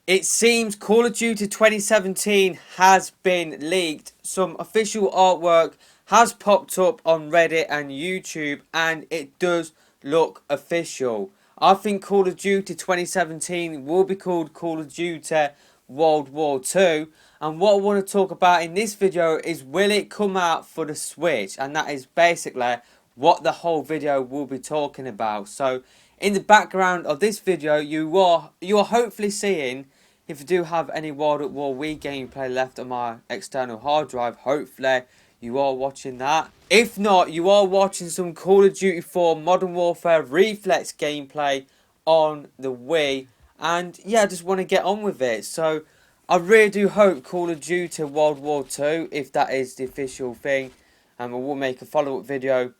It seems Call of Duty 2017 has been leaked. Some official artwork has popped up on Reddit and YouTube, and it does look official. I think Call of Duty 2017 will be called Call of Duty World War II. And what I want to talk about in this video is, will it come out for the Switch? And that is basically what the whole video will be talking about. So in the background of this video, you are hopefully seeing, if I do have any World at War Wii gameplay left on my external hard drive, hopefully you are watching that. If not, you are watching some Call of Duty 4 Modern Warfare Reflex gameplay on the Wii. And yeah, I just want to get on with it. So I really do hope Call of Duty World War II, if that is the official thing, I will make a follow-up video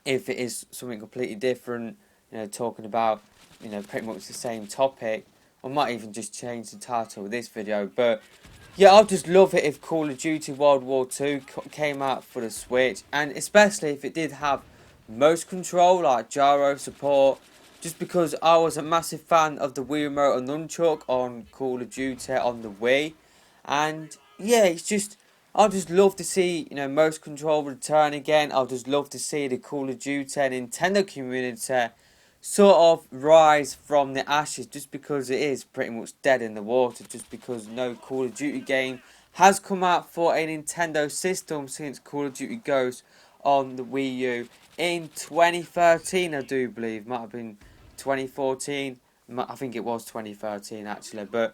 if it is something completely different, talking about, pretty much the same topic. I might even just change the title of this video, but yeah, I'd just love it if Call of Duty World War II came out for the Switch, and especially if it did have mouse control, like gyro support, just because I was a massive fan of the Wii Remote and Nunchuck on Call of Duty on the Wii, and yeah, it's just, I'd just love to see, mouse control return again. I'd just love to see the Call of Duty Nintendo community sort of rise from the ashes, just because it is pretty much dead in the water, just because no Call of Duty game has come out for a Nintendo system since Call of Duty Ghosts on the Wii U in 2013, I do believe. Might have been 2014, I think it was 2013 actually, but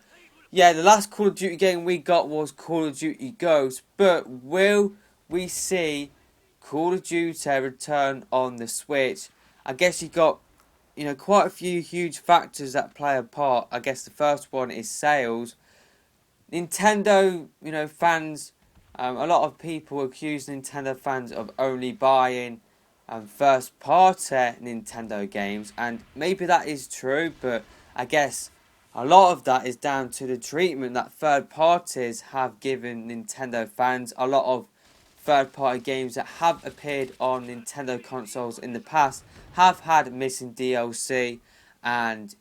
yeah, the last Call of Duty game we got was Call of Duty Ghosts. But will we see Call of Duty return on the Switch? I guess you got, quite a few huge factors that play a part. I guess the first one is sales. Nintendo, fans, a lot of people accuse Nintendo fans of only buying first party Nintendo games, and maybe that is true, but I guess a lot of that is down to the treatment that third parties have given Nintendo fans. A lot of third party games that have appeared on Nintendo consoles in the past have had missing DLC and,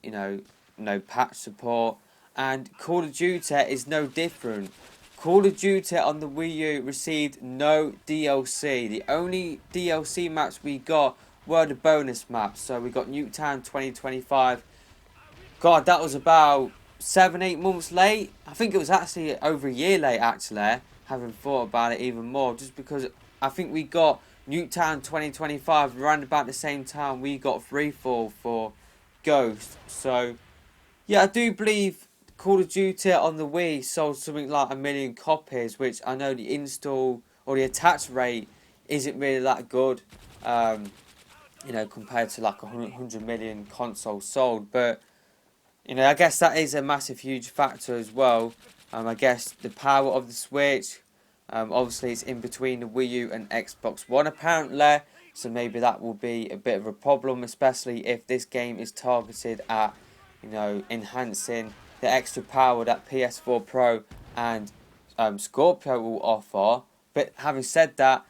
no patch support. And Call of Duty is no different. Call of Duty on the Wii U received no DLC. The only DLC maps we got were the bonus maps. So we got Nuketown 2025. God, that was about 7-8 months late. I think it was actually over a year late, actually, having thought about it even more, just because I think we got Nuketown 2025 around about the same time we got Freefall for Ghost. So yeah, I do believe Call of Duty on the Wii sold something like 1 million copies, which I know the install or the attach rate isn't really that good, compared to like 100 million consoles sold. But I guess that is a massive, huge factor as well. I guess the power of the Switch, obviously it's in between the Wii U and Xbox One apparently, so maybe that will be a bit of a problem, especially if this game is targeted at, enhancing the extra power that PS4 Pro and Scorpio will offer. But having said that,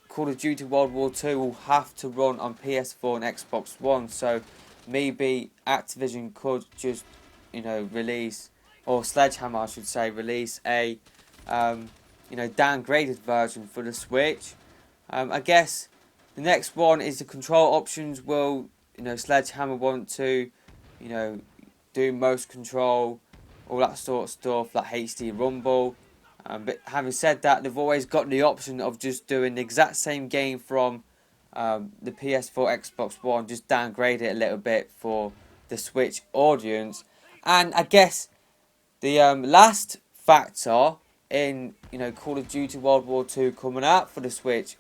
Call of Duty World War II will have to run on PS4 and Xbox One, so maybe Activision could just, release, or Sledgehammer I should say, release a, downgraded version for the Switch. I guess the next one is the control options. Will, Sledgehammer want to, do mouse control, all that sort of stuff, like HD Rumble? But having said that, they've always got the option of just doing the exact same game from the PS4, Xbox One, just downgrade it a little bit for the Switch audience. And I guess the last factor in Call of Duty World War II coming out for the Switch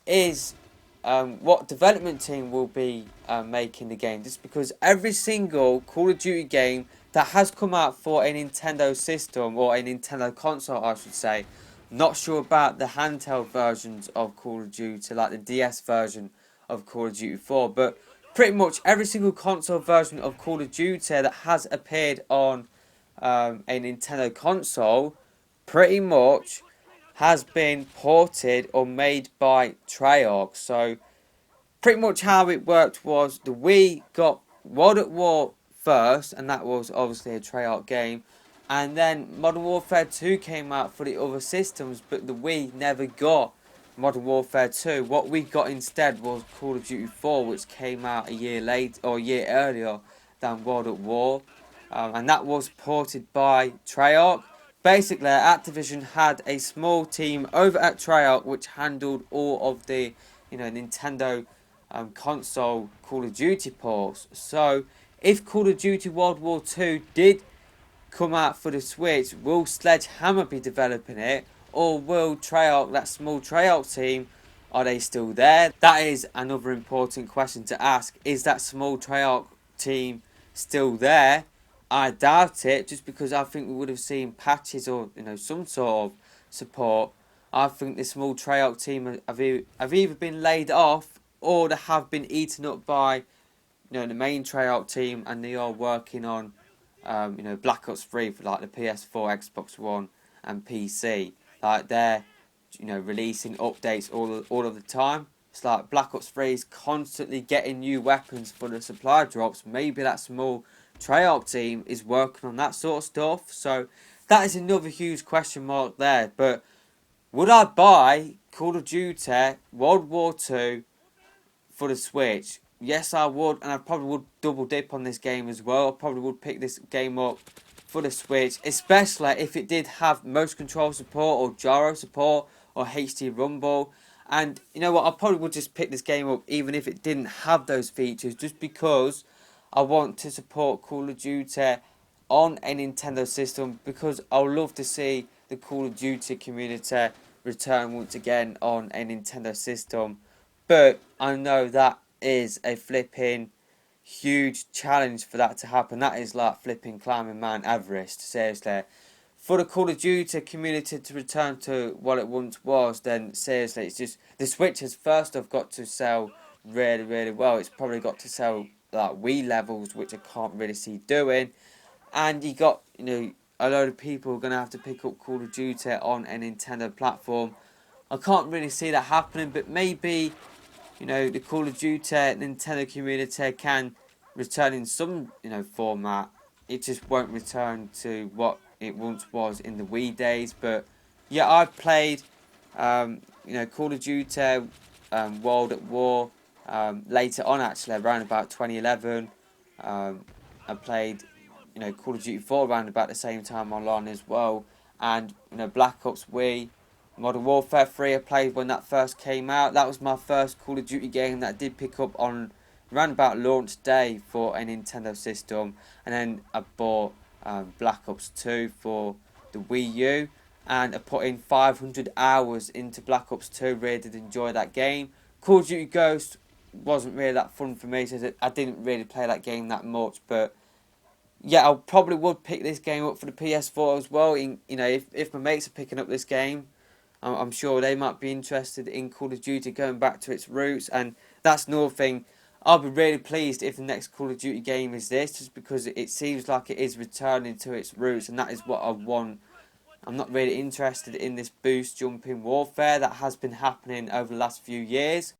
is what development team will be making the game. Just because every single Call of Duty game that has come out for a Nintendo system, or a Nintendo console I should say, not sure about the handheld versions of Call of Duty, like the DS version of Call of Duty 4, but pretty much every single console version of Call of Duty that has appeared on a Nintendo console pretty much has been ported or made by Treyarch. So pretty much how it worked was the Wii got World at War first, and that was obviously a Treyarch game. And then Modern Warfare 2 came out for the other systems, but the Wii never got Modern Warfare 2. What we got instead was Call of Duty 4, which came out a year late or a year earlier than World at War, and that was ported by Treyarch. Basically, Activision had a small team over at Treyarch which handled all of the, Nintendo console Call of Duty ports. So, if Call of Duty World War 2 did come out for the Switch, will Sledgehammer be developing it, or will Treyarch, that small Treyarch team, are they still there? That is another important question to ask. Is that small Treyarch team still there? I doubt it, just because I think we would have seen patches or some sort of support. I think the small Treyarch team have either been laid off or they have been eaten up by the main Treyarch team, and they are working on Black Ops 3 for like the PS4, Xbox One, and PC. Like they're releasing updates all of the time. It's like Black Ops 3 is constantly getting new weapons for the supply drops. Maybe that small Treyarch team is working on that sort of stuff. So that is another huge question mark there. But would I buy Call of Duty World War 2 for the Switch? Yes, I would, and I probably would double dip on this game as well. I probably would pick this game up for the Switch, especially if it did have motion control support or gyro support or HD Rumble. And you know what, I probably would just pick this game up even if it didn't have those features, just because I want to support Call of Duty on a Nintendo system, because I would love to see the Call of Duty community return once again on a Nintendo system. But I know that is a flipping huge challenge for that to happen. That is like flipping climbing Mount Everest, seriously. For the Call of Duty community to return to what it once was, then seriously, it's just the Switch has first off got to sell really, really well. It's probably got to sell like Wii levels, which I can't really see doing. And you got, a load of people are going to have to pick up Call of Duty on a Nintendo platform. I can't really see that happening, but maybe the Call of Duty Nintendo community can return in some, format. It just won't return to what it once was in the Wii days. But yeah, I've played, Call of Duty World at War later on, actually, around about 2011. I played, Call of Duty 4 around about the same time online as well. And, Black Ops Wii, Modern Warfare 3 I played when that first came out. That was my first Call of Duty game that I did pick up on around about launch day for a Nintendo system. And then I bought Black Ops 2 for the Wii U. And I put in 500 hours into Black Ops 2. Really did enjoy that game. Call of Duty Ghost wasn't really that fun for me, so I didn't really play that game that much. But yeah, I probably would pick this game up for the PS4 as well. If my mates are picking up this game, I'm sure they might be interested in Call of Duty going back to its roots. And that's another thing. I'll be really pleased if the next Call of Duty game is this, just because it seems like it is returning to its roots, and that is what I want. I'm not really interested in this boost jumping warfare that has been happening over the last few years.